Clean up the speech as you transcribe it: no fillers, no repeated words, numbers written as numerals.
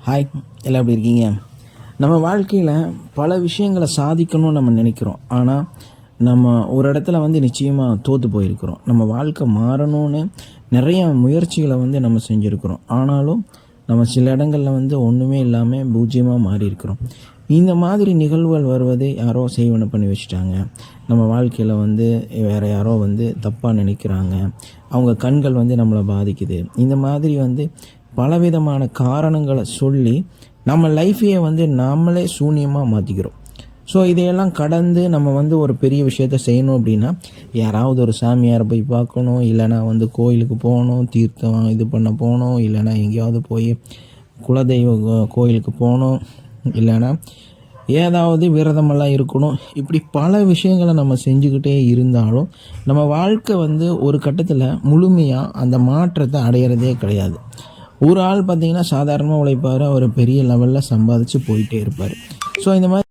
Hi, எல்லாம் எப்படி இருக்கீங்க? நம்ம வாழ்க்கையில் பல விஷயங்களை சாதிக்கணும்னு நம்ம நினைக்கிறோம். ஆனால் நம்ம ஒரு இடத்துல நிச்சயமாக தோற்று போயிருக்கிறோம். நம்ம வாழ்க்கை மாறணும்னு நிறைய முயற்சிகளை நம்ம செஞ்சுருக்கிறோம். ஆனாலும் நம்ம சில இடங்களில் ஒன்றுமே இல்லாமல் பூஜ்ஜியமாக மாறி இருக்கிறோம். இந்த மாதிரி நிகழ்வுகள் வருவது யாரோ செய்வன பண்ணி வச்சுட்டாங்க. நம்ம வாழ்க்கையில் வேறு யாரோ தப்பாக நினைக்கிறாங்க. அவங்க கண்கள் நம்மளை பாதிக்குது. இந்த மாதிரி பலவிதமான காரணங்களை சொல்லி நம்ம லைஃப்பையே நாமளே சூன்யமாக மாற்றிக்கிறோம். ஸோ இதையெல்லாம் கடந்து நம்ம ஒரு பெரிய விஷயத்த செய்யணும் அப்படின்னா, யாராவது ஒரு சாமியாரை போய் பார்க்கணும், இல்லைனா கோயிலுக்கு போகணும், தீர்த்தம் இது பண்ண போகணும், இல்லைனா எங்கேயாவது போய் குலதெய்வ கோயிலுக்கு போகணும், இல்லைனா ஏதாவது விரதமெல்லாம் இருக்கணும். இப்படி பல விஷயங்களை நம்ம செஞ்சுக்கிட்டே இருந்தாலும் நம்ம வாழ்க்கை ஒரு கட்டத்தில் முழுமையாக அந்த மாற்றத்தை அடையிறதே கிடையாது. ஒரு ஆள் பார்த்திங்கன்னா சாதாரணமாக உழைப்பார், அவர் பெரிய லெவலில் சம்பாதிச்சு போயிட்டே இருப்பார். ஸோ இந்த மாதிரி